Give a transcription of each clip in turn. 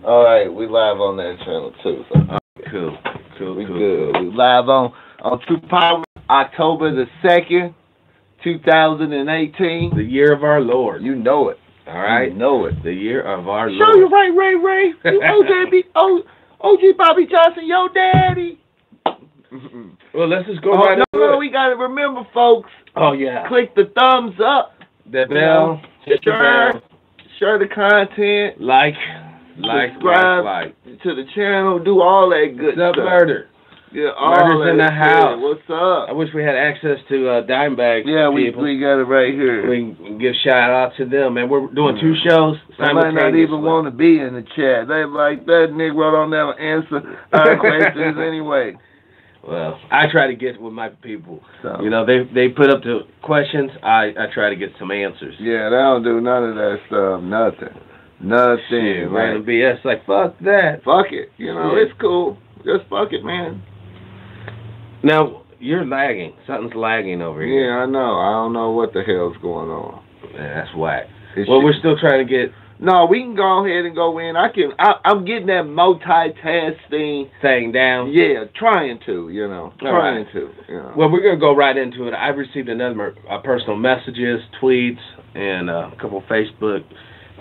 All right, we live on that channel too. So. Cool. We good. We live on True Power, October the 2nd, 2018. The year of our Lord. You know it. All right? You know it. The year of our Lord. Show you right, Ray. You OG Bobby Johnson, yo daddy. Well, let's just go right into it. No, we got to remember, folks. Oh, yeah. Click the thumbs up. The bell. Hit the bell. Share the content. Subscribe to the channel. Do all that good stuff. What's up, Murder? Yeah, all Murder's in the house. What's up? I wish we had access to dime bags. Yeah, we got it right here. We can give shout out to them, man. We're doing 2 shows. They might not even want to be in the chat. They like that Negro don't never answer our questions anyway. Well, I try to get with my people. So. You know, they put up the questions. I try to get some answers. Yeah, they don't do none of that stuff. Nothing. Shit, random BS. Like, fuck that. Fuck it. You know, it's cool. Just fuck it, man. Now, you're lagging. Something's lagging over here. Yeah, I know. I don't know what the hell's going on. Man, that's whack. We're still trying to get... No, we can go ahead and go in. I'm getting that multitasking thing down. Yeah, trying to, you know. Well, we're going to go right into it. I've received another personal messages, tweets, and a couple Facebook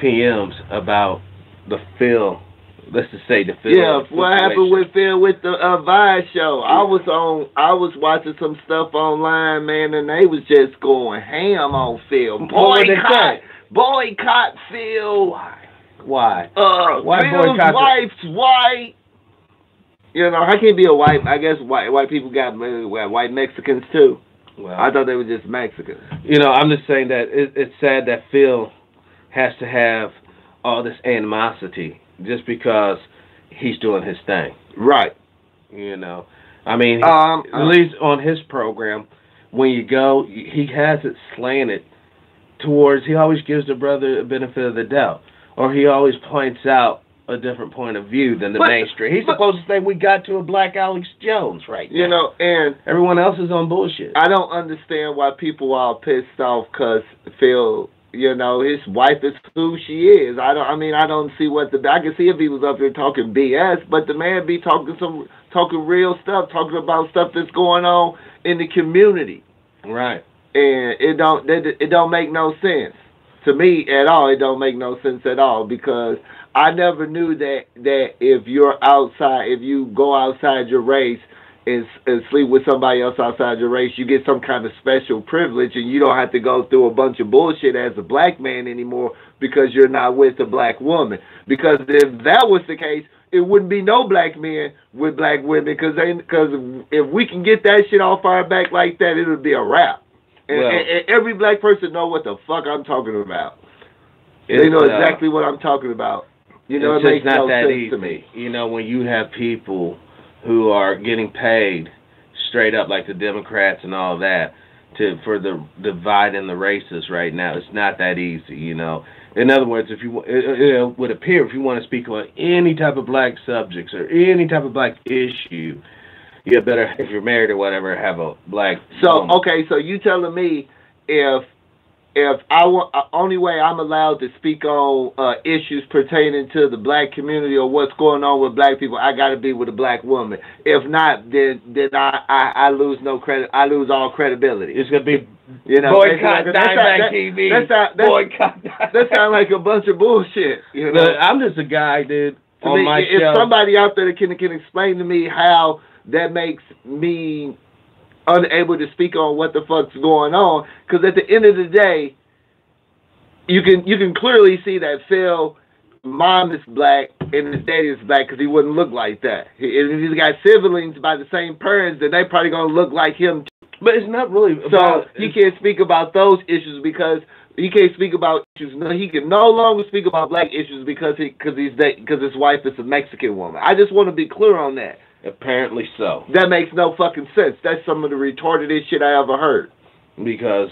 PMs about the Phill. Let's just say the Phill. Yeah, what happened with Phill with the Vice show? Yeah. I was watching some stuff online, man, and they was just going ham on Phill. Boycott Phill. Why? Phil's wife's white. You know, I can't be a white. I guess white people got white Mexicans too. Well, I thought they were just Mexicans. You know, I'm just saying that it's sad that Phill has to have all this animosity just because he's doing his thing. Right. You know, I mean, at least on his program, when you go, he has it slanted towards, he always gives the brother a benefit of the doubt, or he always points out a different point of view than the mainstream. He's supposed to say we got to a black Alex Jones right now. You know, and everyone else is on bullshit. I don't understand why people are pissed off because Phill, you know, his wife is who she is. I don't see what I can see if he was up here talking BS, but the man be talking real stuff, talking about stuff that's going on in the community. Right. And it don't make no sense to me at all. It don't make no sense at all because I never knew that if you're outside, if you go outside your race and sleep with somebody else outside your race, you get some kind of special privilege and you don't have to go through a bunch of bullshit as a black man anymore because you're not with a black woman. Because if that was the case, it wouldn't be no black men with black women because if we can get that shit off our back like that, it would be a wrap. And every black person know what the fuck I'm talking about. They know exactly what I'm talking about. You know, it makes no sense to me. You know, when you have people who are getting paid straight up like the Democrats and all that for the divide in the races right now, it's not that easy, you know. In other words, if it would appear if you want to speak on any type of black subjects or any type of black issue, you better, if you're married or whatever, have a black woman. Okay, so you telling me if I want, only way I'm allowed to speak on issues pertaining to the black community or what's going on with black people, I got to be with a black woman. If not, then I lose no credit. I lose all credibility. It's gonna be, you know, boycott Diamondback TV. Boycott. That sounds like a bunch of bullshit. You know, I'm just a guy, dude. On my show. If somebody out there can explain to me how that makes me unable to speak on what the fuck's going on, because at the end of the day, you can clearly see that Phill mom is black and his daddy is black because he wouldn't look like that. If he's got siblings by the same parents, then they probably gonna look like him too. But it's not really about, so he can't speak about those issues because he can't speak about issues. No, he can no longer speak about black issues because his wife is a Mexican woman. I just want to be clear on that. Apparently so. That makes no fucking sense. That's some of the retardedest shit I ever heard. Because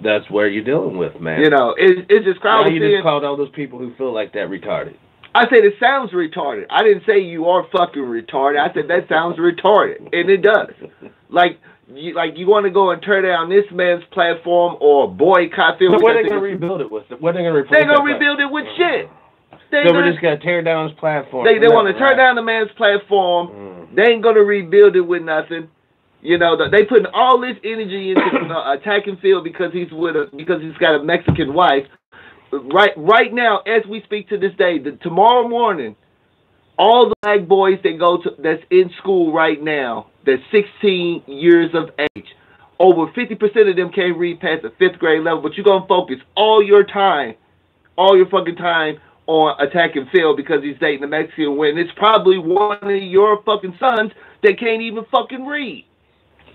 that's where you're dealing with, man. You know, it's just crowd. You just called all those people who feel like that retarded. I said it sounds retarded. I didn't say you are fucking retarded. I said that sounds retarded, and it does. Like you want to go and tear down this man's platform or boycott Phill. So what are they going to rebuild it with? What are they going to replace? They're going to rebuild it with shit. So we're just gonna tear down his platform. They want to tear down the man's platform. They ain't gonna rebuild it with nothing. You know, they putting all this energy into attacking Phill because he's got a Mexican wife. Right now, as we speak to this day, tomorrow morning, all the black boys that's in school right now, that's 16 years of age, over 50% of them can't read past the 5th grade level. But you're gonna focus all your fucking time on attacking Phill because he's dating a Mexican when it's probably one of your fucking sons that can't even fucking read.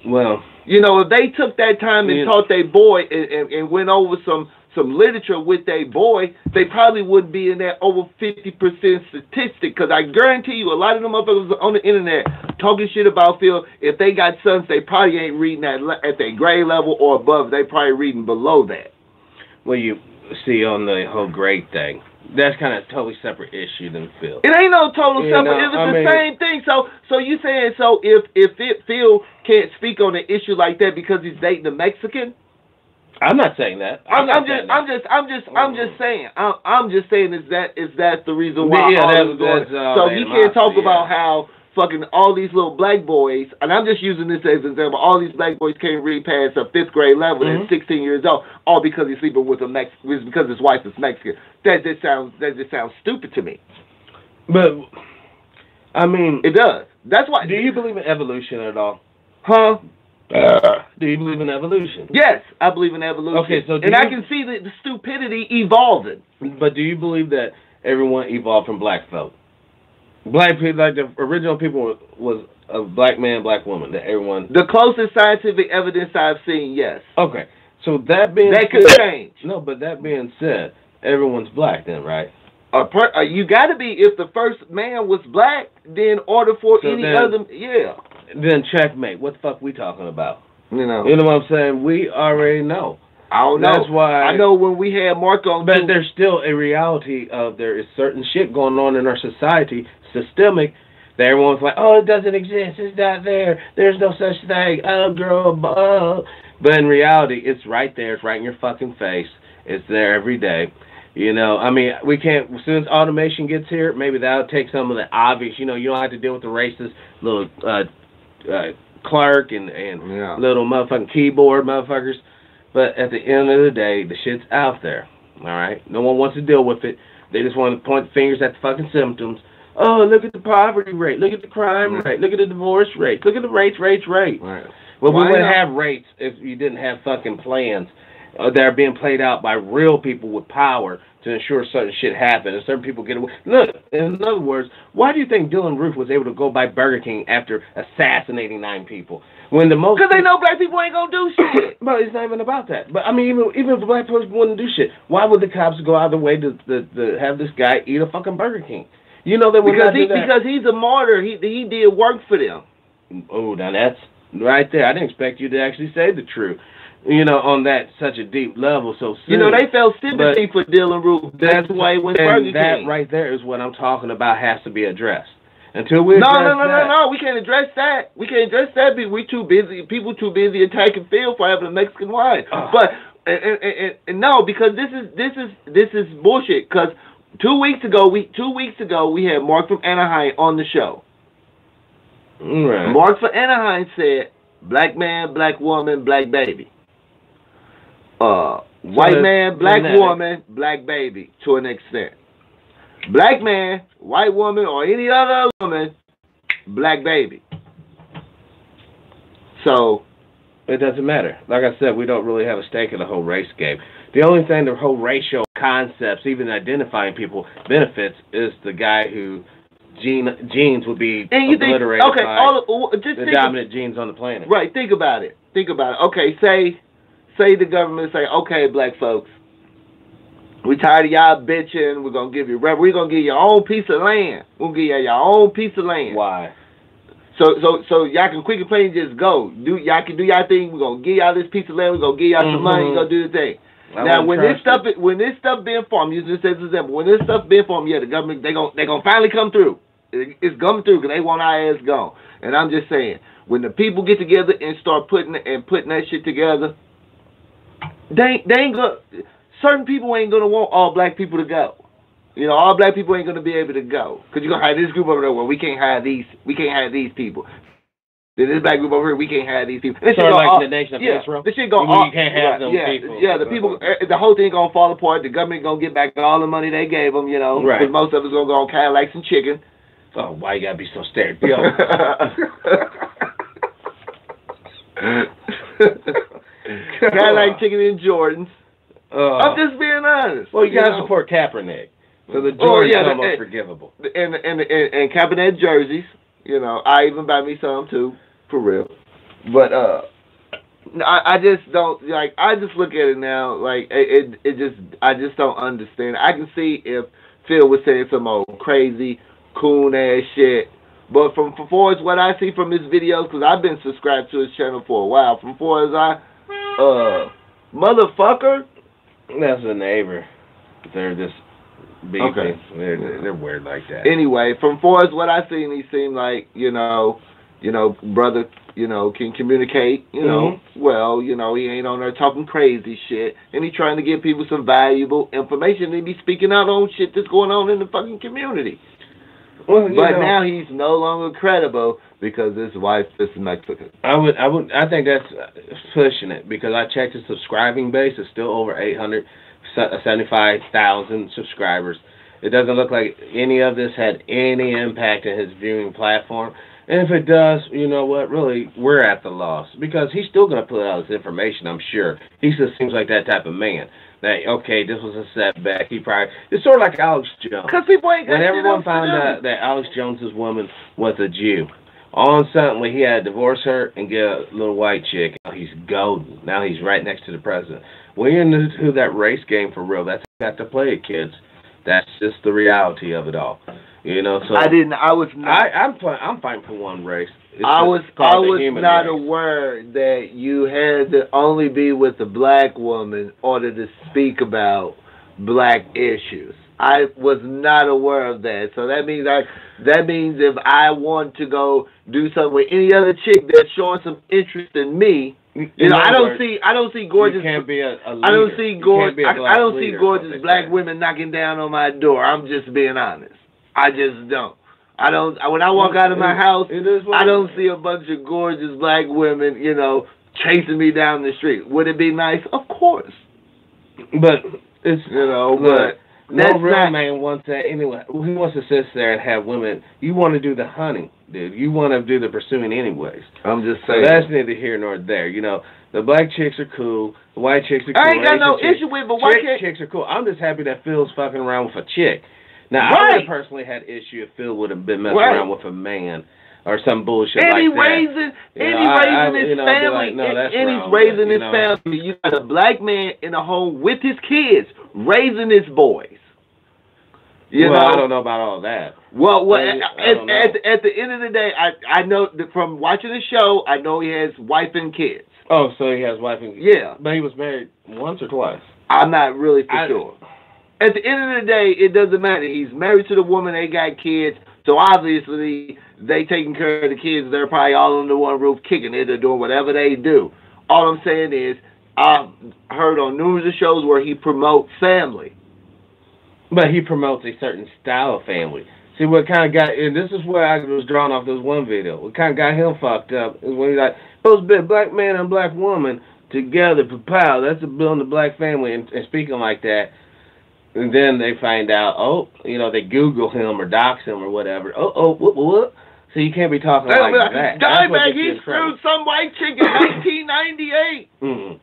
Well, you know, if they took that time and taught their boy and went over some literature with their boy, they probably wouldn't be in that over 50% statistic. Because I guarantee you, a lot of them motherfuckers on the internet talking shit about Phill, if they got sons, they probably ain't reading that at their grade level or above. They probably reading below that. Well, you see on the whole grade thing, that's kind of a totally separate issue than Phill. It ain't no total separate. It was the same thing. So you saying if Phill can't speak on an issue like that because he's dating a Mexican? I'm not saying that. I'm just saying. I'm just saying is that the reason why? Yeah, so he can't talk about how fucking all these little black boys, and I'm just using this as an example. All these black boys can't read past a 5th grade level at 16 years old, all because he's sleeping with because his wife is Mexican. That just sounds stupid to me. But I mean, it does. That's why. Do you believe in evolution at all? Huh? Do you believe in evolution? Yes, I believe in evolution. Okay, so I can see the stupidity evolving. But do you believe that everyone evolved from black folk? Black people, like the original people, was a black man, black woman. That everyone. The closest scientific evidence I've seen, yes. Okay, so that could change. No, but that being said, everyone's black then, right? You got to be. If the first man was black, then order for other, yeah. Then checkmate. What the fuck we talking about? You know what I'm saying? We already know. I don't know. That's why I know when we had Mark on. But there's still a reality of there is certain shit going on in our society, systemic, that everyone's like, oh, it doesn't exist. It's not there. There's no such thing. Oh, girl, But in reality, it's right there. It's right in your fucking face. It's there every day. You know, I mean, we can't, as soon as automation gets here, maybe that'll take some of the obvious, you know, you don't have to deal with the racist little clerk and little motherfucking keyboard motherfuckers. But at the end of the day, the shit's out there, all right? No one wants to deal with it. They just want to point fingers at the fucking symptoms. Oh, look at the poverty rate. Look at the crime rate. Look at the divorce rate. Look at the rates. Right. Well, we wouldn't have rates if you didn't have fucking plans that are being played out by real people with power to ensure certain shit happens and certain people get away. Look, in other words, why do you think Dylan Roof was able to go by Burger King after assassinating 9 people? Because they know black people ain't gonna do shit. But it's not even about that. But I mean, even if the black person wouldn't do shit, why would the cops go out of the way to have this guy eat a fucking Burger King? You know they would not do that. Because he's a martyr. He did work for them. Oh, now that's right there. I didn't expect you to actually say the truth. You know, on that such a deep level, so soon. You know, they felt sympathy for Dylan Roof. That's why he went Burger King. That right there is what I'm talking about has to be addressed. Until we No, we can't address that. We can't address that because we too busy. People too busy attacking Phill for having a Mexican wife. But and no, because this is bullshit. Because 2 weeks ago we had Mark from Anaheim on the show. Right. Mark from Anaheim said, "Black man, black woman, black baby." White man, black woman, black baby, to an extent. Black man, white woman, or any other woman, black baby. So it doesn't matter. Like I said, we don't really have a stake in the whole race game. The only thing the whole racial concepts, even identifying people, benefits is the guy who genes would be obliterated by the dominant genes on the planet. Right, think about it. Okay, say the government say, okay, black folks, we tired of y'all bitching. We're gonna give you your own piece of land. We'll give you your own piece of land. Why? So y'all can quit complaining, just go. Y'all can do y'all thing. We're gonna give y'all this piece of land. We're gonna give y'all some money. You're gonna do the thing. Now, when this stuff being formed, using this as an example, when this stuff being formed, the government they gonna finally come through. It's coming through because they want our ass gone. And I'm just saying, when the people get together and start putting that shit together, they ain't gonna. Certain people ain't gonna want all black people to go. You know, all black people ain't gonna be able to go because you're gonna have this group over there where we can't have these people. Then this black group over here, we can't have these people. Sort of like the nation of Israel. This shit go you can't have them people. Yeah, the people, the whole thing gonna fall apart. The government gonna get back all the money they gave them, you know, because most of it's gonna go on Cadillacs and chicken. Oh, why you gotta be so stereotypical? Cadillac, chicken, and Jordans. I'm just being honest. Well, you gotta support Kaepernick. So the Jordans almost forgivable. And Kaepernick jerseys. You know, I even buy me some too, for real. But I just don't like. I just look at it now like I just don't understand. I can see if Phill was saying some old crazy, coon ass shit. But from far as what I see from his videos, because I've been subscribed to his channel for a while. From far as motherfucker. That's a neighbor. They're just. Okay. They're weird like that. Anyway, from far as what I seen, he seemed like, you know, brother, you know, can communicate, you know, well, you know, he ain't on there talking crazy shit, and he trying to give people some valuable information, and he be speaking out on shit that's going on in the fucking community. Well, but now he's no longer credible because his wife is Mexican. I think that's pushing it because I checked his subscribing base. It's still over 875,000 subscribers. It doesn't look like any of this had any impact on his viewing platform. And if it does, you know what, really, we're at the loss. Because he's still going to put out his information, I'm sure. He just seems like that type of man. That, okay, this was a setback. It's sort of like Alex Jones. Because people ain't when everyone found out that Alex Jones's woman was a Jew, all of a sudden he had to divorce her and get a little white chick. He's golden. Now he's right next to the president. We into that race game for real. That's how you got to play it, kids. That's just the reality of it all. You know, so I'm fighting for one race. I was not aware that you had to only be with a black woman in order to speak about black issues. I was not aware of that. So that means if I want to go do something with any other chick that's showing some interest in me, you know, I don't see gorgeous. You can't be a leader. I don't see gorgeous black women knocking down on my door. I'm just being honest. I just don't. When I walk out of my house, I don't see a bunch of gorgeous black women, you know, chasing me down the street. Would it be nice? Of course. But it's, you know, but no real man wants that anyway. He wants to sit there and have women. You want to do the hunting, dude. You want to do the pursuing anyways. I'm just saying. So that's neither here nor there. You know, the black chicks are cool. The white chicks are cool. I ain't got no issue with, but white chicks are cool. I'm just happy that Phil's fucking around with a chick. Now, I would have personally had issue if Phill would have been messing around with a man or some bullshit like that. He's raising his family. He's raising his family. You got a black man in a home with his kids, raising his boys. You know? I don't know about all that. Well, at the end of the day, I know that from watching the show, I know he has wife and kids. Oh, so he has wife and kids. Yeah. But he was married once or twice? I'm not really for sure. At the end of the day, it doesn't matter. He's married to the woman. They got kids. So obviously, they taking care of the kids. They're probably all under one roof, kicking it or doing whatever they do. All I'm saying is, I've heard on numerous shows where he promotes family. But he promotes a certain style of family. See, what kind of got, and this is where I was drawn off this one video. What kind of got him fucked up is when he's like, supposed to be a black man and a black woman together, pow, that's a building a black family, and speaking like that. And then they find out, you know, they Google him or dox him or whatever. What? So you can't be talking like that. Dimebag, he screwed some white chick in 1998.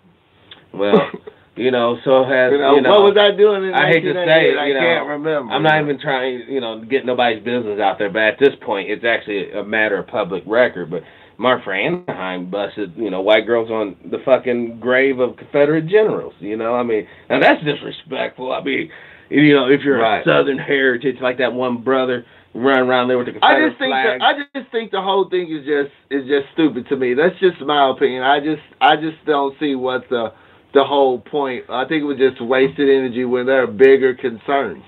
Well, you know, so has, what was I doing in 1998? I hate to say it, I can't remember. I'm not even trying, to get nobody's business out there, but at this point, it's actually a matter of public record. But Mark Anaheim busted, white girls on the fucking grave of Confederate generals. I mean, now that's disrespectful. I mean, if you're a Southern heritage like that one brother running around there with the Confederate flag. I just think the whole thing is just stupid to me. That's just my opinion. I just don't see what the whole point. I think it was just wasted energy when there are bigger concerns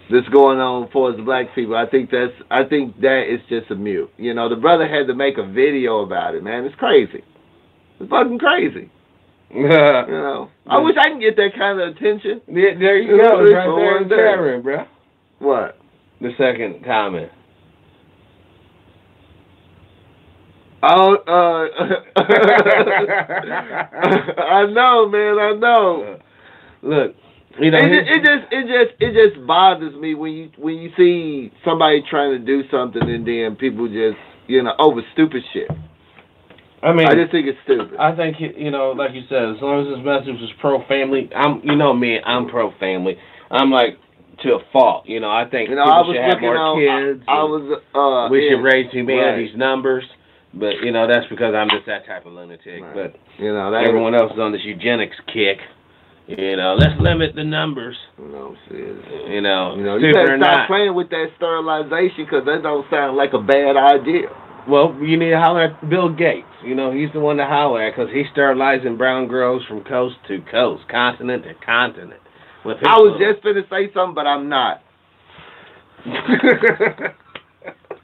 that's going on for us black people. I think that is just a mute. The brother had to make a video about it, man. It's crazy. It's fucking crazy. You know, I wish I can get that kind of attention. There you go. It's right there in Karen, bro. What? The second comment. Oh, I know, man. I know. Look, you know, it just bothers me when you see somebody trying to do something and then people just over stupid shit. I mean, I just think it's stupid. I think like you said, as long as this message is pro-family, I'm pro-family. I'm like to a fault. I think people should have more kids. We should raise humanity's numbers. But that's because I'm just that type of lunatic. Right. But everyone else is on this eugenics kick. Let's limit the numbers. You better stop playing with that sterilization because that don't sound like a bad idea. Well, you need to holler at Bill Gates. He's the one to holler at because he's sterilizing brown girls from coast to coast, continent to continent. I was just going to say something, but I'm not.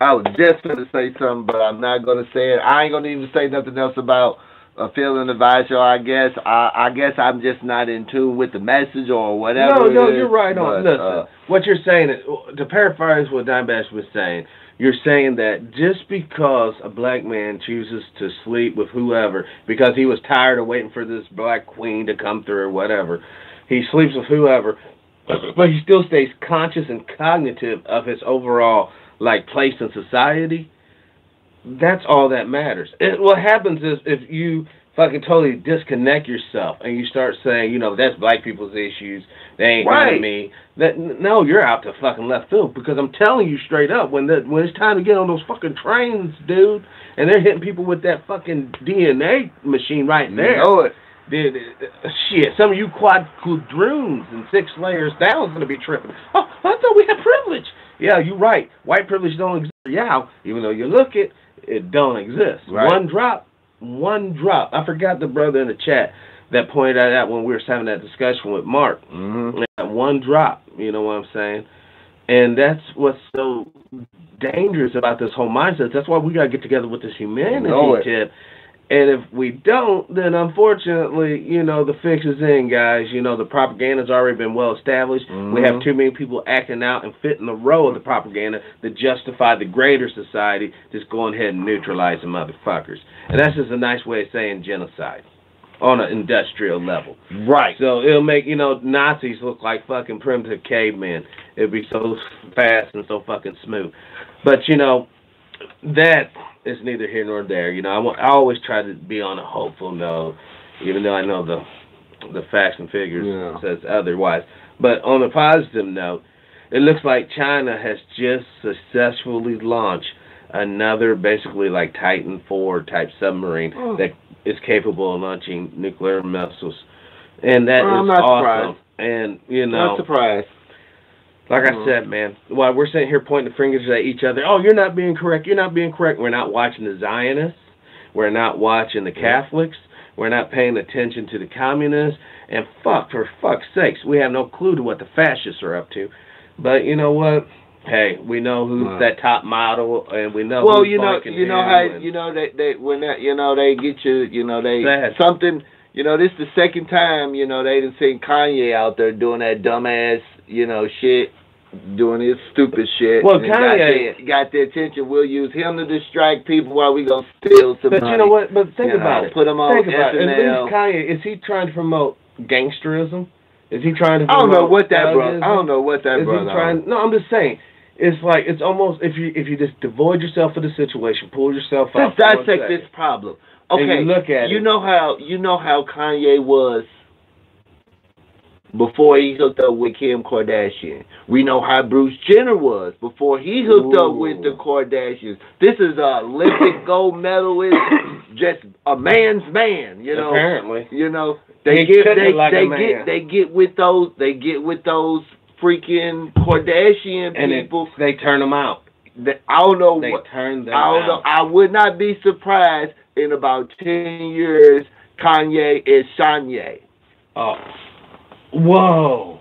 I was just going to say something, but I'm not going to say it. I ain't going to even say nothing else about Phill and the Vice Show. I guess I'm just not in tune with the message or whatever. No, you're right on. Listen, what you're saying is, to paraphrase what Dimebash was saying, you're saying that just because a black man chooses to sleep with whoever, because he was tired of waiting for this black queen to come through or whatever, he sleeps with whoever, but he still stays conscious and cognitive of his overall place in society. That's all that matters. What happens is if you fucking totally disconnect yourself and you start saying, that's black people's issues, they ain't right. Me. No, you're out to fucking left field because I'm telling you straight up, when it's time to get on those fucking trains, dude, and they're hitting people with that fucking DNA machine right there. You know it. Shit, some of you quadroons and 6 layers down is going to be tripping. Oh, I thought we had privilege. Yeah, you're right. White privilege don't exist. Yeah, even though you look it don't exist. Right. One drop. I forgot the brother in the chat that pointed that out when we were having that discussion with Mark. Mm-hmm. That one drop, you know what I'm saying? And that's what's so dangerous about this whole mindset. That's why we got to get together with this humanity tip. And if we don't, then unfortunately, the fix is in, guys. The propaganda's already been well established. Mm-hmm. We have too many people acting out and fit in the row of the propaganda that justify the greater society just going ahead and neutralizing motherfuckers. And that's just a nice way of saying genocide on an industrial level. Right. So it'll make, Nazis look like fucking primitive cavemen. It'll be so fast and so fucking smooth. But, that is neither here nor there. I always try to be on a hopeful note, even though I know the facts and figures says otherwise. But on a positive note, it looks like China has just successfully launched another, basically like Titan IV type submarine that is capable of launching nuclear missiles, and that is awesome. Surprised. And not surprised. Like I said, man, while we're sitting here pointing the fingers at each other, oh, you're not being correct, you're not being correct. We're not watching the Zionists. We're not watching the Catholics. We're not paying attention to the communists. And for fuck's sakes, we have no clue to what the fascists are up to. But you know what? Hey, we know who's that top model, and we know. Well, who's they get you, they something. This is the second time, they done seen Kanye out there doing that dumbass, shit, doing his stupid shit. Well, Kanye got their attention. We'll use him to distract people while we gonna steal some money. But you know what? But think about it. Put him on SNL. At least Kanye, is he trying to promote gangsterism? Is he trying to promote I don't know what that brother. No, I'm just saying. It's like, it's almost, if you just devoid yourself of the situation, pull yourself out. Let's dissect this problem. Okay, and you look at you know how Kanye was before he hooked up with Kim Kardashian. We know how Bruce Jenner was before he hooked up with the Kardashians. This is a Olympic gold medalist, just a man's man. Apparently, they get with those freaking Kardashian people. They turn them out. I don't know. They turn them out. I would not be surprised in about 10 years, Kanye is Shanye. Oh. Whoa.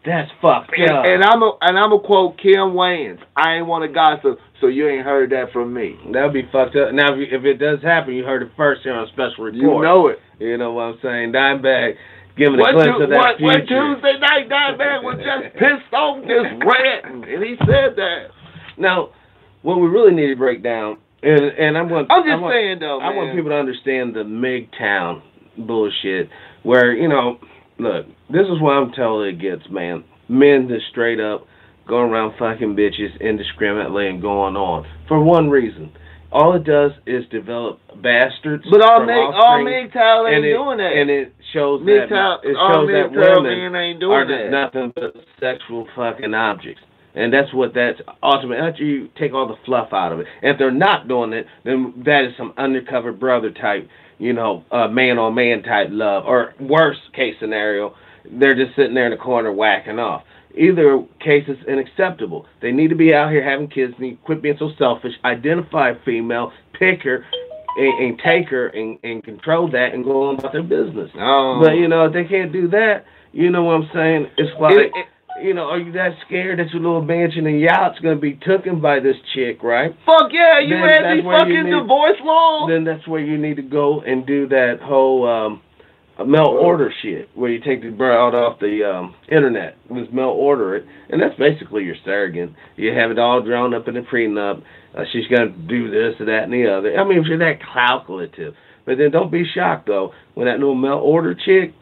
That's fucked up. And I'm a quote Kim Wayans. I ain't want to gossip, so you ain't heard that from me. That'd be fucked up. Now, if it does happen, you heard it first here on Special Report. You know it. You know what I'm saying? Dimebag giving a glimpse of that future. What Tuesday night Dimebag was just pissed off, just ranting, and he said that. Now, what we really need to break down, and I'm saying though, man. I want people to understand the MGTOW bullshit, where, you know, look, this is what I'm telling it gets, man. Men just straight up going around fucking bitches indiscriminately and going on for one reason. All it does is develop bastards. But all MGTOW ain't doing that. And it shows that women ain't doing are just nothing but sexual fucking objects. And that's what that's ultimately. After you take all the fluff out of it, and if they're not doing it, then that is some undercover brother type, you know, man on man type love, or worst case scenario, they're just sitting there in the corner whacking off. Either case is unacceptable. They need to be out here having kids. Need to quit being so selfish. Identify a female, pick her, and take her, and control that, and go on about their business. Oh. But you know, if they can't do that, you know what I'm saying? It's like. You know, are you that scared that your little mansion and yacht's going to be taken by this chick, right? Fuck yeah, you had these fucking divorce laws. Then that's where you need to go and do that whole mail order shit, where you take the broad off the internet, just mail order it, and that's basically your surrogate. You have it all drawn up in a prenup. She's going to do this or that and the other. I mean, if you're that calculative. But then don't be shocked, though, when that little mail order chick...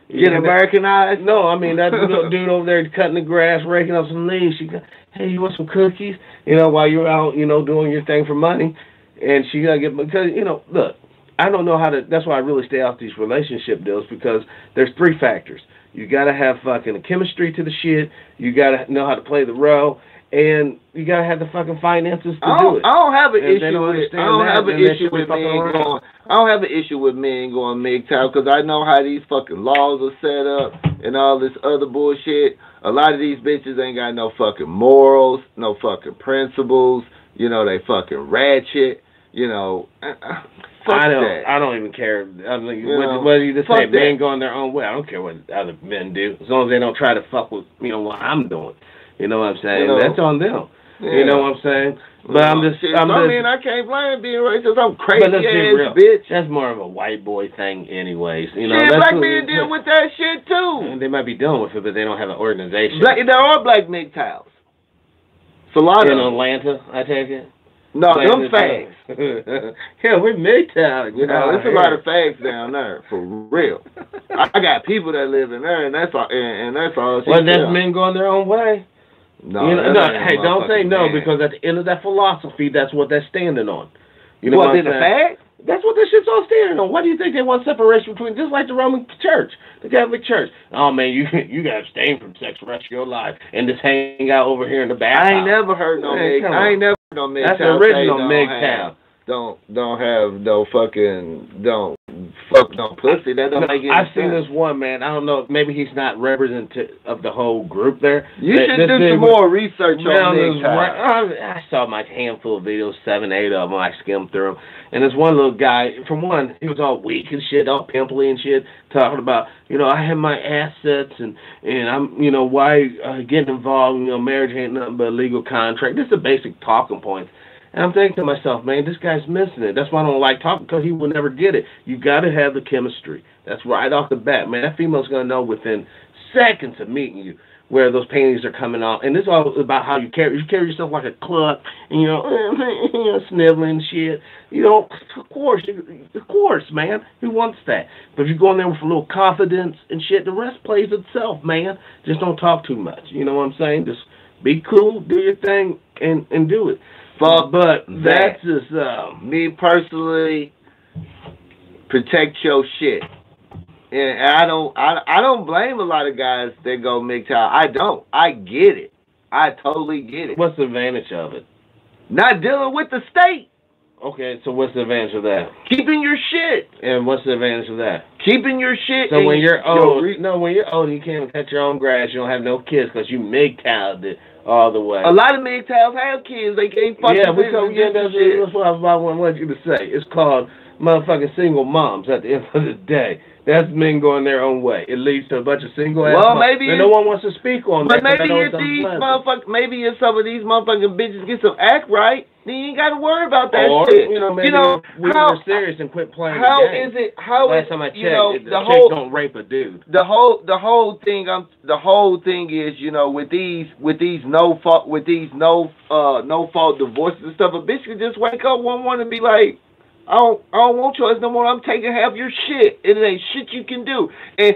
Get Americanized? No, I mean, that little dude over there cutting the grass, raking up some leaves. She go, hey, you want some cookies? You know, while you're out, you know, doing your thing for money. And she got to get, because, you know, look, I don't know how to, that's why I really stay off these relationship deals, because there's three factors. You got to have fucking chemistry to the shit. You got to know how to play the role. And you got to have the fucking finances to do it. I don't have an issue with it. I don't have an issue with men going. I don't have an issue with men going MGTOW, because I know how these fucking laws are set up and all this other bullshit. A lot of these bitches ain't got no fucking morals, no fucking principles. You know, they fucking ratchet. You know, I don't even care. I mean, what do you just say? Men going their own way. I don't care what other men do, as long as they don't try to fuck with, you know, what I'm doing. You know what I'm saying? You know, that's on them. Yeah. You know what I'm saying? But I mean, I can't blame being racist. I'm crazy ass bitch. That's more of a white boy thing, anyways. You know, black men deal with that shit too. And they might be dealing with it, but they don't have an organization. There are black MGTOWs. It's a lot in Atlanta, I take it. No, them fags. Yeah, we're MGTOW. You know, there's a lot of fags down there, for real. I got people that live in there, and that's all. And that's all. Well, that's men going their own way. No, you know, hey, don't say no, because at the end of that philosophy, that's what they're standing on. You know what I'm saying? Fag? That's what this shit's all standing on. Why do you think they want separation between, just like the Roman Church, the Catholic Church? Oh man, you got to abstain from sex for the rest of your life and just hang out over here in the bathhouse. I ain't never heard no MGTOW. I ain't never heard no MGTOW. That's the original MGTOW. Don't have no fucking don't pussy. That don't make any sense. I've seen this one man. I don't know. Maybe he's not representative of the whole group there. You should do some more research on MGTOW. I saw my handful of videos, 7, 8 of them. I skimmed through them, and this one little guy. For one, he was all weak and shit, all pimply and shit, talking about, you know, I have my assets and I'm, you know, why getting involved. You know, marriage ain't nothing but a legal contract. This is the basic talking points. And I'm thinking to myself, man, this guy's missing it. That's why I don't like talking, because he will never get it. You got to have the chemistry. That's right off the bat, man. That female's going to know within seconds of meeting you where those panties are coming off. And this is all about how you carry yourself like a cluck, and, you know, sniveling shit. You know, of course, man. Who wants that? But if you go in there with a little confidence and shit, the rest plays itself, man. Just don't talk too much. You know what I'm saying? Just be cool, do your thing, and do it. But that's just me personally. Protect your shit, and I don't blame a lot of guys that go MGTOW. I don't. I get it. I totally get it. What's the advantage of it? Not dealing with the state. Okay, so what's the advantage of that? Keeping your shit. And what's the advantage of that? Keeping your shit. So when you're old, when you're old, you can't cut your own grass. You don't have no kids because you MGTOW'd it all the way. A lot of MGTOWs have kids. They can't fucking. That's what I wanted you to say. It's called motherfucking single moms at the end of the day. That's men going their own way. It leads to a bunch of single ass moms. maybe and no one wants to speak on but that. maybe if these motherfuckers, maybe if some of these motherfucking bitches get some act right, then you ain't got to worry about that shit. Maybe we were serious and quit playing the game. Is it? How Last is time I checked, the chick don't rape a dude. The whole thing is, with these no fault divorces and stuff, a bitch can just wake up one morning and be like, I don't want yours no more. I'm taking half your shit. It ain't shit you can do. And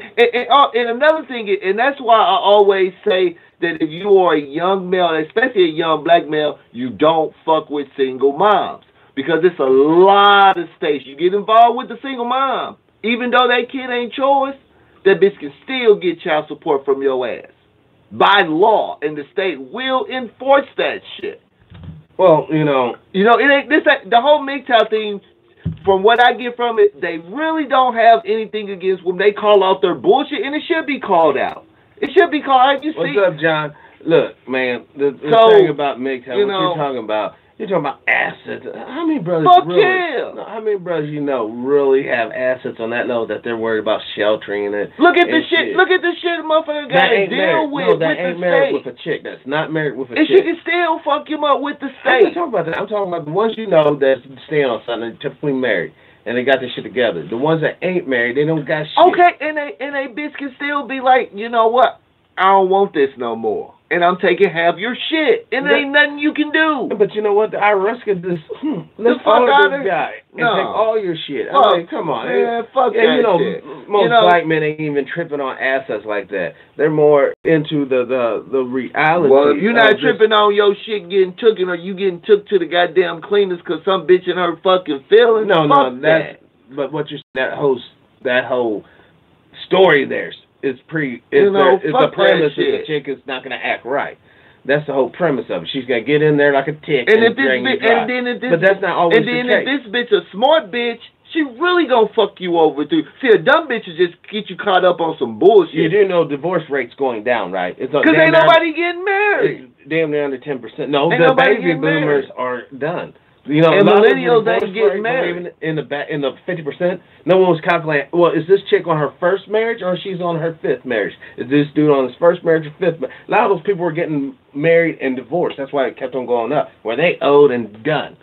another thing, and that's why I always say that if you are a young male, especially a young black male, you don't fuck with single moms. Because it's a lot of states. You get involved with the single mom, even though that kid ain't yours, that bitch can still get child support from your ass. By law, and the state will enforce that shit. Well, it ain't the whole MGTOW thing. From what I get from it, they really don't have anything against when they call out their bullshit, and it should be called out. It should be called out. What's up, John? Look, man, the thing about MGTOW, what you're talking about assets. How many brothers how many brothers really have assets on that level that they're worried about sheltering it? Look at the shit. Look at the shit a motherfucker got to deal with. That ain't married with a chick. That's not married with a chick. And she can still fuck him up with the state. I'm not talking about that. I'm talking about the ones that stand on something, typically married, and they got this shit together. The ones that ain't married, they don't got shit. Okay, and they bitch can still be like, you know what? I don't want this no more. And I'm taking half your shit. And there ain't nothing you can do. But you know what? The IRS could just, let's follow this guy and take all your shit. I mean, come on. Man, fuck that shit. Most black men ain't even tripping on assets like that. They're more into the reality. Well, if you're not tripping on your shit getting taken or you getting took to the goddamn cleaners because some bitch in her fucking feelings, but what you're that whole story there. It's the premise that the chick is not going to act right. That's the whole premise of it. She's going to get in there like a tick but that's not always the case. And then if this bitch a smart bitch, she really going to fuck you over too. See, a dumb bitch will just get you caught up on some bullshit. You do know divorce rate's going down, right? Because ain't nobody getting married. Damn near under 10%. No, the baby boomers are done. And millennials ain't getting married. In the 50%, no one was calculating, well, is this chick on her first marriage or she's on her fifth marriage? Is this dude on his first marriage or fifth marriage? A lot of those people were getting married and divorced. That's why it kept on going up, where they owed and done.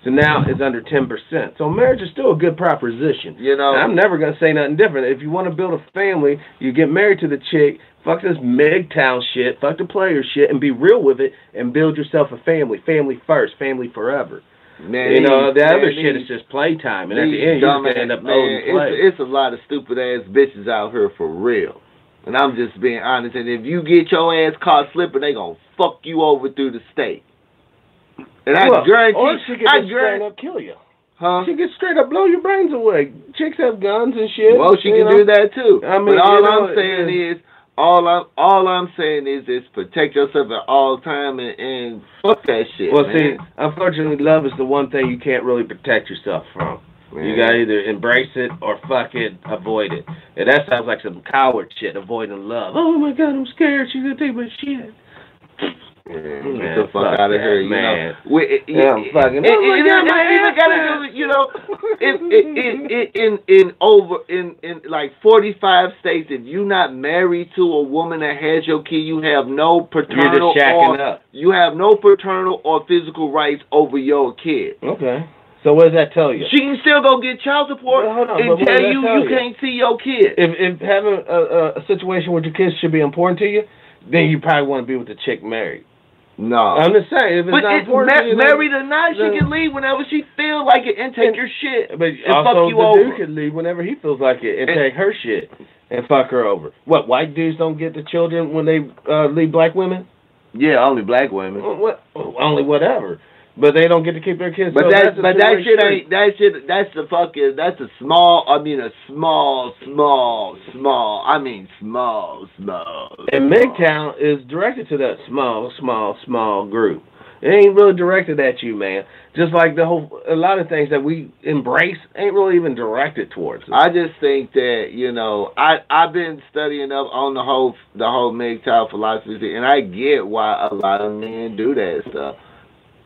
So now it's under 10%. So marriage is still a good proposition. And I'm never going to say nothing different. If you want to build a family, you get married to the chick, fuck this MGTOW shit, fuck the player shit, and be real with it and build yourself a family. Family first, family forever. Man, the other shit is just playtime, and at the end, you're going to end up owing play. It's a lot of stupid-ass bitches out here for real. And I'm just being honest. And if you get your ass caught slipping, they going to fuck you over through the state. And I guarantee... Or she can straight up kill you. Huh? She can straight up blow your brains away. Chicks have guns and shit. Well, she can do that, too. I mean, but all I'm saying is protect yourself at all time and fuck that shit. Well, man. see, unfortunately, love is the one thing you can't really protect yourself from. Man. You gotta either embrace it or fuck it, avoid it. And that sounds like some coward shit, avoiding love. Oh my God, I'm scared. She's gonna take my shit. Man, get the fuck out of here, man. I'm fucking. In like 45 states, if you're not married to a woman that has your kid, you have no paternal you have no paternal or physical rights over your kid. Okay. So what does that tell you? She can still go get child support and tell you can't see your kid. If having a situation with your kids should be important to you, then you probably want to be with the chick married. No. I'm just saying, if it's not important, married or not, she can leave whenever she feels like it and take your shit but and fuck you over. The dude can leave whenever he feels like it and take her shit and fuck her over. What, white dudes don't get the children when they leave black women? Yeah, only black women. Only whatever. But they don't get to keep their kids. But that shit ain't that's a small. And MGTOW is directed to that small group. It ain't really directed at you, man. Just like a lot of things that we embrace ain't really even directed towards us. I just think that, I've been studying up on the whole MGTOW philosophy, and I get why a lot of men do that stuff.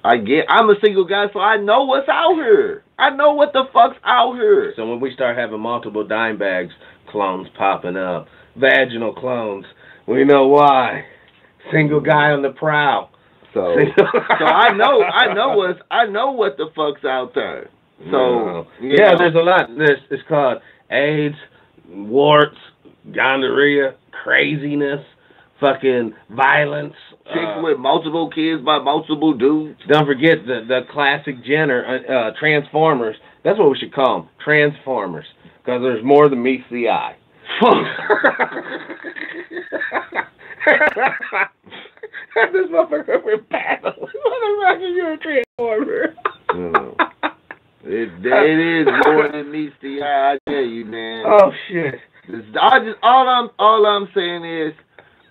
I'm a single guy, so I know what's out here. I know what the fuck's out here. So when we start having multiple dime bags clones popping up, vaginal clones, we know why. Single guy on the prowl. So I know what the fuck's out there. So yeah, there's a lot. It's called AIDS, warts, gonorrhea, craziness, fucking violence. Chicks with multiple kids by multiple dudes. Don't forget the classic Jenner Transformers. That's what we should call them, Transformers, because there's more than meets the eye. This motherfucker with paddles. Motherfucker, you're a Transformer. It is more than meets the eye. I tell you, man. Oh shit. All I'm saying is,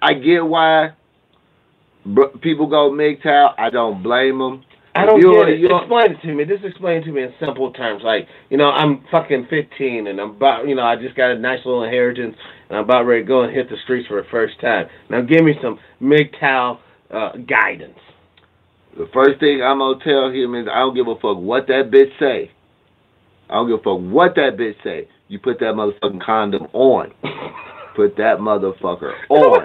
I get why people go MGTOW. I don't blame them. I don't get it. Explain it to me. Just explain it to me in simple terms. Like, I'm fucking 15 and I'm about, I just got a nice little inheritance and I'm about ready to go and hit the streets for the first time. Now give me some MGTOW guidance. The first thing I'm going to tell him is I don't give a fuck what that bitch say. I don't give a fuck what that bitch say. You put that motherfucking condom on. Put that motherfucker on.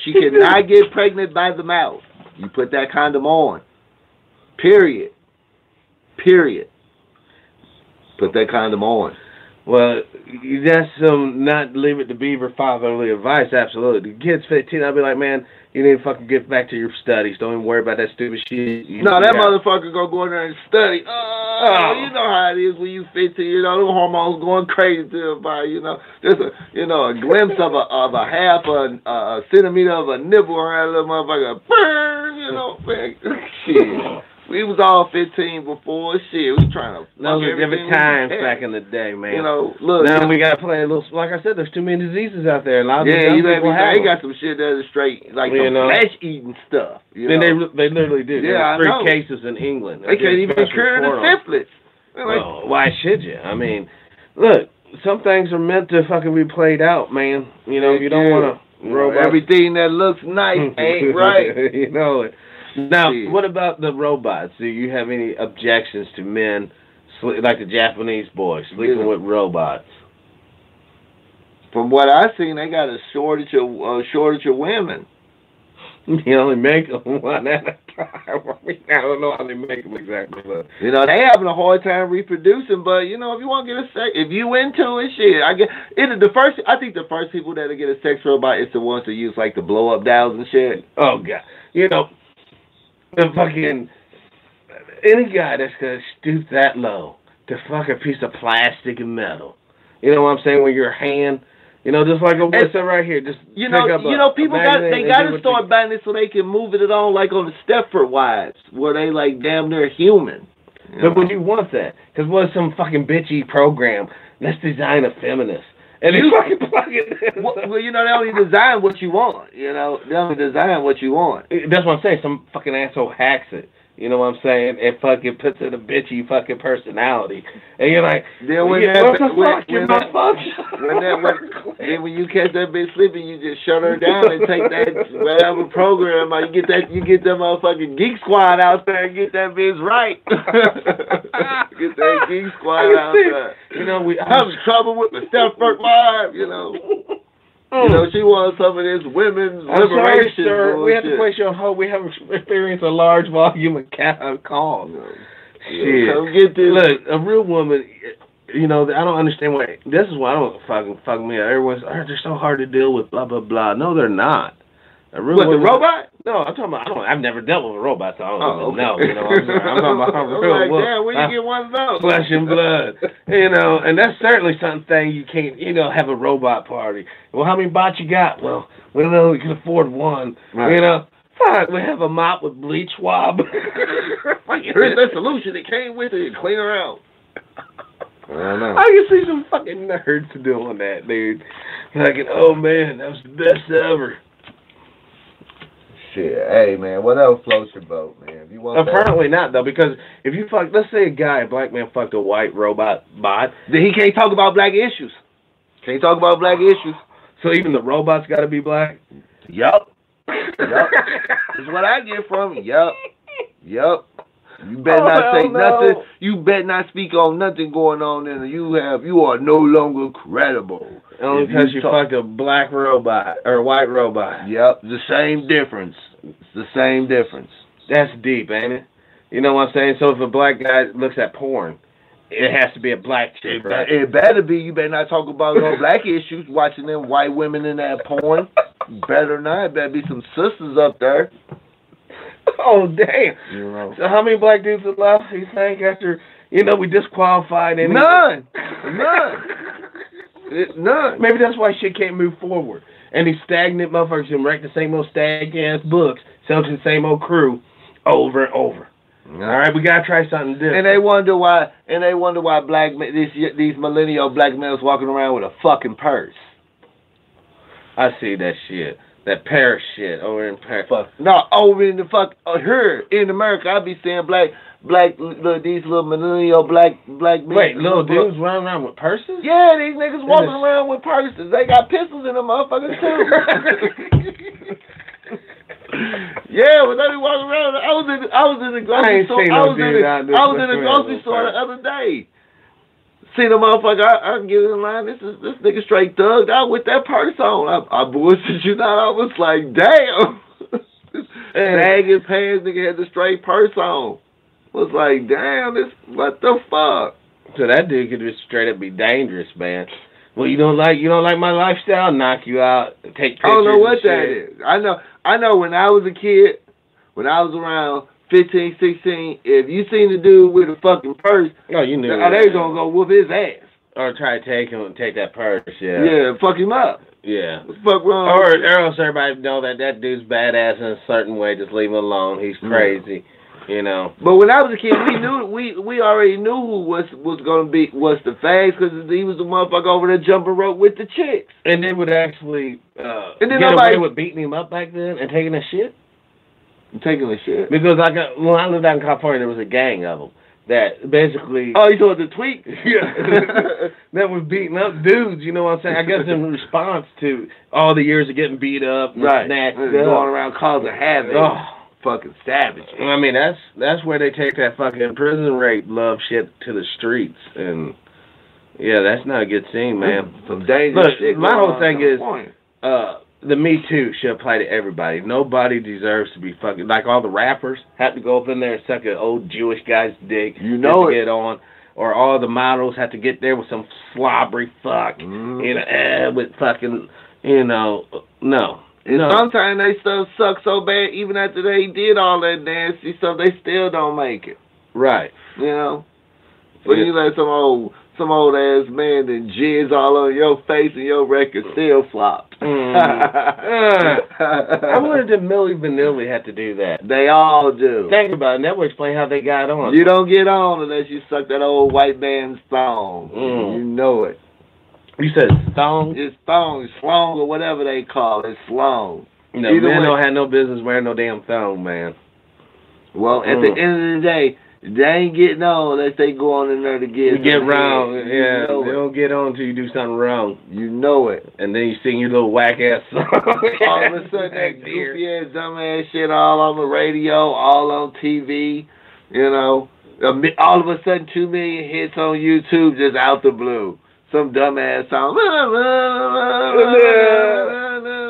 She cannot get pregnant by the mouth. You put that condom on. Period. Put that condom on. Well, that's some not leave it to Beaver fatherly advice, absolutely. The kid's 15, I'll be like, man, you need to fucking get back to your studies. Don't even worry about that stupid shit. Motherfucker gonna go in there and study. You know how it is when you 15, the hormones going crazy to your body, There's a glimpse of a half a centimeter of a nipple around a little motherfucker. Man, shit. We was all 15 before, shit. We trying to. Those were different times back in the day, man. Look. Now we gotta play a little. Like I said, there's too many diseases out there. A lot of they got some shit that is straight, like some flesh eating stuff. Then they literally do. Yeah, there are 3 cases in England. They can't even cure the syphilis. Well, why should you? I mean, look, some things are meant to fucking be played out, man. You don't want to. Everything that looks nice ain't right. Now, what about the robots? Do you have any objections to men, like the Japanese boys, sleeping with robots? From what I've seen, they got a shortage of women. You only make them one at a time. I don't know how they make them exactly, but they having a hard time reproducing. But if you want to get a sex, if you into it, shit, I think the first people that get a sex robot is the ones that use like the blow up dolls and shit. Oh god, the fucking any guy that's gonna stoop that low to fuck a piece of plastic and metal. You know what I'm saying? With your hand, just like what's that right here? Just people gotta start buying it so they can move it on like on the Stepford Wives, where they like damn near human. But would you want that? Because what's some fucking bitchy program? Let's design a feminist. And you fucking plug it in. Well, they only design what you want. They only design what you want. That's what I'm saying. Some fucking asshole hacks it. You know what I'm saying? And fucking puts in a bitchy fucking personality. And you're like, then when you catch that bitch sleeping, you just shut her down and take that whatever program. You get that motherfucking Geek Squad out there and get that bitch right. Get that Geek Squad out there. We I'm in trouble with the Stepford Wife. She wants some of this women's liberation. Sorry, sir. We have to place you on hold. We have experienced a large volume of calls. Shit. Come get this. Look, a real woman, I don't understand why. This is why I don't fuck me up. Everyone's, they're so hard to deal with, blah, blah, blah. No, they're not. The robot? No, I'm talking about, I've never dealt with a robot, so I don't even know. I'm talking about a real woman. Damn, where you get one of those? Flesh and blood. And that's certainly something you can't, have a robot party. Well, how many bots you got? Well, we don't know, we can afford one. Right. Fuck, we have a mop with bleach swab. Here's the solution. It came with it. Clean her out. I don't know. I can see some fucking nerds doing that, dude. Like, oh man, that was the best ever. Shit, hey man, what else floats your boat, man? If you want Apparently not though, because if you fuck, let's say a black man fucked a white robot bot, then he can't talk about black issues. Can't talk about black issues. So even the robots got to be black. Yup. Yup. That's what I get from it. Yup. Yup. You better not say nothing. You better not speak on nothing going on in the you are no longer credible. Only because you fucked a black robot or a white robot. Yep, the same difference. It's the same difference. That's deep, ain't it? You know what I'm saying? So if a black guy looks at porn, it has to be a black chick, right? It better be. You better not talk about no black issues watching them white women in that porn. Better not. Better be some sisters up there. Oh, damn. You know. So how many black dudes are left, you think, after, we disqualified any? None. Maybe that's why shit can't move forward. And these stagnant motherfuckers can write the same old stagnant ass books, sell to the same old crew over and over. All right, we gotta try something different. And they wonder why. These millennial black males walking around with a fucking purse. I see that shit. That Paris shit over in Paris. No, over in the here in America, I be seeing these little millennial black men. Wait, little dudes running around with purses? Yeah, these niggas walking around with purses. They got pistols in them motherfuckers too. Yeah, when they be walking around, I was in the grocery store. I was in the grocery store the other day. See the motherfucker, I can get in line. This nigga straight thugged out with that purse on. I bullshit you not. I was like, damn. Sagging pants, nigga had the straight purse on. Was like, damn, what the fuck? So that dude could just straight up be dangerous, man. Well, you don't like my lifestyle? Knock you out, take pictures. I don't know what that is. I know when I was a kid, when I was around 15, 16, if you seen the dude with a fucking purse, you knew they was gonna go whoop his ass. Or try to take that purse, yeah. Yeah, fuck him up. Yeah. What the fuck wrong? Or else everybody know that dude's badass in a certain way, just leave him alone. He's crazy. But when I was a kid, we already knew who was the fags, because he was the motherfucker over there jumping rope with the chicks. And they would actually get away with beating him up back then and taking a shit? Taking a shit? Because when I lived out in California, there was a gang of them that basically... Oh, you saw the tweet? Yeah. That was beating up dudes, you know what I'm saying? I guess in response to all the years of getting beat up and snatched up. Going around causing havoc. Oh. Fucking savage. I mean, that's where they take that fucking prison rape love shit to the streets, and yeah, that's not a good scene, man. Some dangerous shit. My whole thing is the Me Too should apply to everybody. Nobody deserves to be fucking like all the rappers have to go up in there and suck an old Jewish guy's dick. You know to get on, or all the models have to get there with some slobbery fuck, with fucking, no. And sometimes they stuff suck so bad, even after they did all that nasty stuff, they still don't make it. Right. But you let some old ass man that jizz all on your face and your record still flopped. I wondered if Milli Vanilli had to do that. They all do. Think about it, and that would explain how they got on. You don't get on unless you suck that old white man's thong. You know it. You said thong? It's thong, slong, or whatever they call it. Slong. No, men don't have no business wearing no damn thong, man. Well, at the end of the day, they ain't getting on unless they go on in there to get wrong. Yeah, they don't get on until you do something wrong. You know it. And then you sing your little whack ass song. All of a sudden, that goofy ass, dumb ass shit all on the radio, all on TV. All of a sudden, 2 million hits on YouTube just out the blue. Some dumbass song.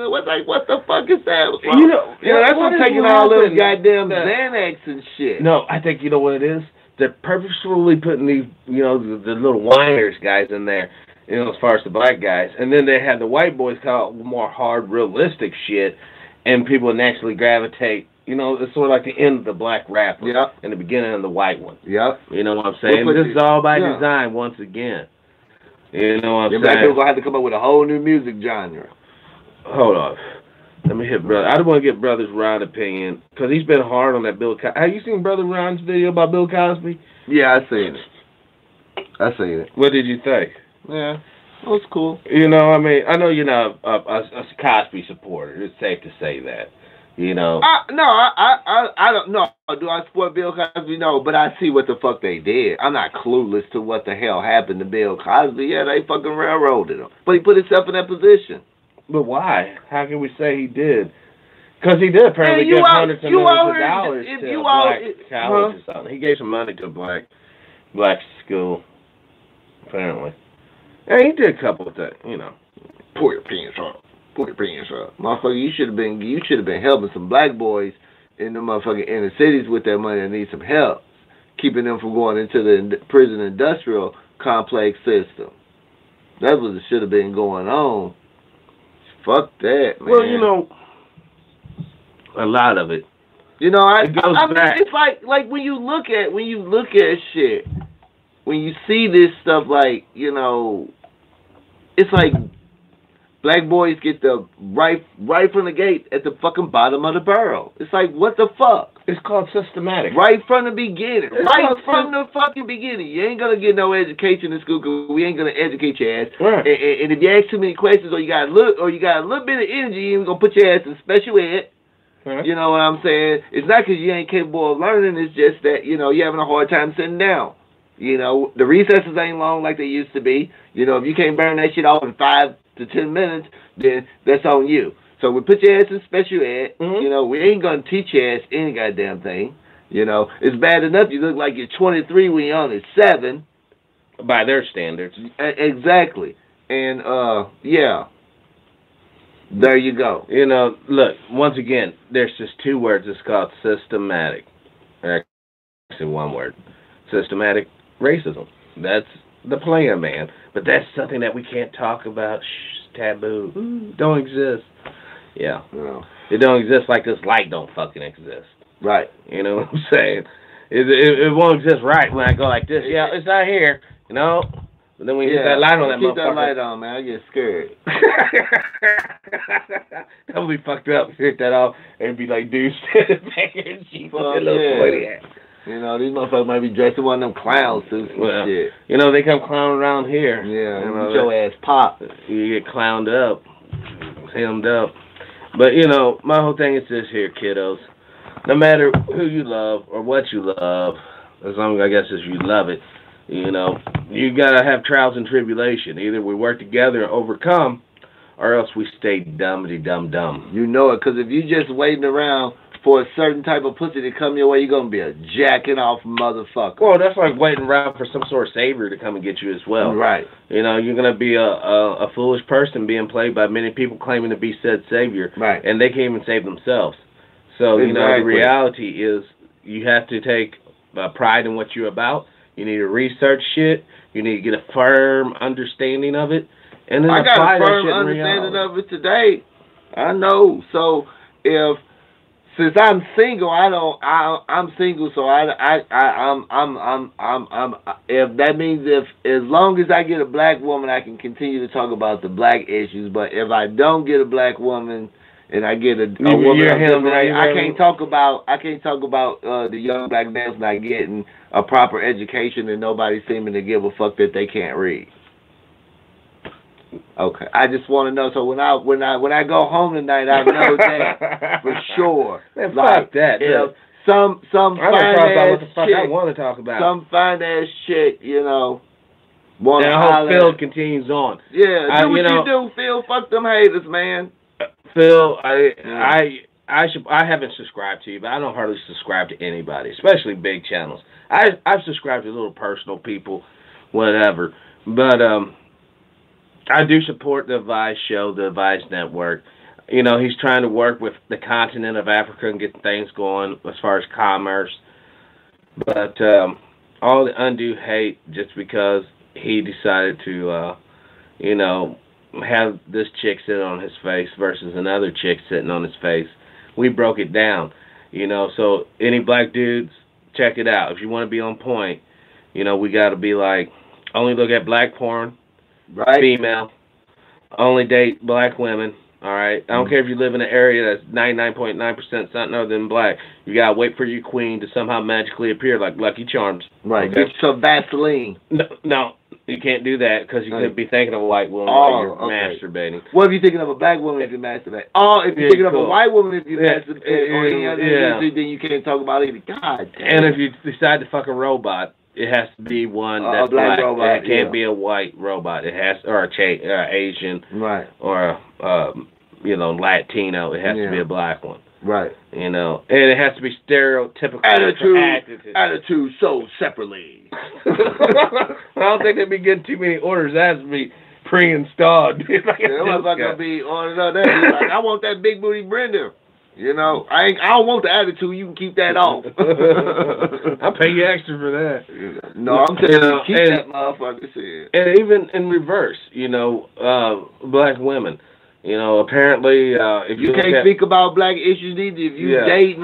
What the fuck is that? That's what taking all those goddamn Xanax and shit. No, I think you know what it is? They're purposefully putting these, the little whiners guys in there, as far as the black guys. And then they have the white boys call it more hard, realistic shit, and people naturally gravitate. It's sort of like the end of the black rapper and the beginning of the white one. Yep. You know what I'm saying? This is all by design once again. You know what I'm saying? Black people gonna have to come up with a whole new music genre. Hold on. Let me hit brother. I don't want to get brother's Ron opinion because he's been hard on that Bill Cosby. Have you seen brother Ron's video about Bill Cosby? Yeah, I seen it. What did you think? Yeah, it was cool. I mean, I know you're not a Cosby supporter. It's safe to say that. No, I don't know. Do I support Bill Cosby? No, but I see what the fuck they did. I'm not clueless to what the hell happened to Bill Cosby. Yeah, they fucking railroaded him. But he put himself in that position. But why? How can we say he did? Because he did apparently give hundreds of millions of here, dollars if to you a black out, college or something. He gave some money to a black school, apparently. Yeah, he did a couple of things, you know. Pull your pants up. Pull your pants up. Motherfucker, you should have been helping some black boys in the motherfucking inner cities with that money and need some help. Keeping them from going into the prison industrial complex system. That's what should have been going on. Fuck that, man. Well, you know, a lot of it. You know, it goes back. It's like when you look at shit, when you see this stuff, like, you know, it's like black boys get the right from the gate at the fucking bottom of the barrel. It's like, what the fuck? It's called systematic. Right from the beginning. From the fucking beginning. You ain't gonna get no education in school because we ain't gonna educate your ass. Right. And if you ask too many questions or you got a little bit of energy, you ain't gonna put your ass in special ed. Right. You know what I'm saying? It's not because you ain't capable of learning. It's just that, you know, you're having a hard time sitting down. You know, the recesses ain't long like they used to be. You know, if you can't burn that shit off in 5 to 10 minutes, then that's on you. So we put your ass in special ed. You know, we ain't gonna teach your ass any goddamn thing. You know, it's bad enough you look like you're 23 when you're only 7. By their standards. Exactly. And yeah. There you go. You know, look, once again, there's just 2 words. It's called systematic. Actually, 1 word. Systematic racism. That's the plan, man. But that's something that we can't talk about. Shh, taboo. Don't exist. Yeah. No. It don't exist like this light don't fucking exist. Right. You know what I'm saying? It won't exist right when I go like this. Yeah, it's not here. You know? But then when you hit that light on that motherfucker. Keep that light on, man. I get scared. That would be fucked up. Hit that off and be like, dude, back here and she fucking little pointy ass. You know, these motherfuckers might be dressed in one of them clown suits and shit. You know, they come clowning around here. Yeah, you know, your ass pop. You get clowned up, hemmed up. But, you know, my whole thing is this here, kiddos. No matter who you love or what you love, as long as, I guess, as you love it, you know, you got to have trials and tribulation. Either we work together and overcome, or else we stay dumbity-dum-dum. You know it, because if you just waiting around for a certain type of pussy to come your way, you're going to be a jacking off motherfucker. Well, that's like waiting around for some sort of savior to come and get you as well. Right. You know, you're going to be a foolish person being played by many people claiming to be said savior. Right. And they can't even save themselves. So, you know, the reality is you have to take pride in what you're about. You need to research shit. You need to get a firm understanding of it. And then I got apply a firm understanding of it today. I know. So since I'm single, I'm single. So if that means as long as I get a black woman, I can continue to talk about the black issues. But if I don't get a black woman and I get a woman, I can't talk about the young black man's not getting a proper education and nobody seeming to give a fuck that they can't read. Okay, I just want to know. So when I go home tonight, I know that for sure. Man, fuck that. You know, some fine ass chick. I want to talk about some fine ass chick. You know, want to. And I hope Phill continues on. Yeah, do what you do, Phill. Fuck them haters, man. Phill, I haven't subscribed to you, but I don't hardly subscribe to anybody, especially big channels. I've subscribed to little personal people, whatever. But I do support the Vice show, the Vice network. You know, he's trying to work with the continent of Africa and get things going as far as commerce. But all the undue hate just because he decided to, you know, have this chick sit on his face versus another chick sitting on his face. We broke it down, you know. So any black dudes, check it out. If you want to be on point, you know, we got to be like, only look at black porn, right? Female, only date black women. All right. I don't care if you live in an area that's 99.9% something other than black. You gotta wait for your queen to somehow magically appear like Lucky Charms. Right. Okay? Get some Vaseline. No, you can't do that because you could be thinking of a white woman while you're masturbating. What if you're thinking of a black woman if you masturbate? Oh, if you're thinking of a white woman if you masturbate, or any other then you can't talk about it. God damn. And if you decide to fuck a robot, it has to be one that's a black robot. It can't be a white robot. It has, or a Asian, right, or you know, Latino. It has to be a black one. Right. You know, and it has to be stereotypical. Attitude sold separately. I don't think they'd be getting too many orders. That has to be pre-installed. Like gonna be ordering up there. He's like, I want that big booty Brenda. You know, I don't want the attitude. You can keep that off. I'll pay you extra for that. No, I'm telling you, keep that motherfucker shit. And even in reverse, you know, black women. You know, apparently, if you can't speak about black issues either. If you dating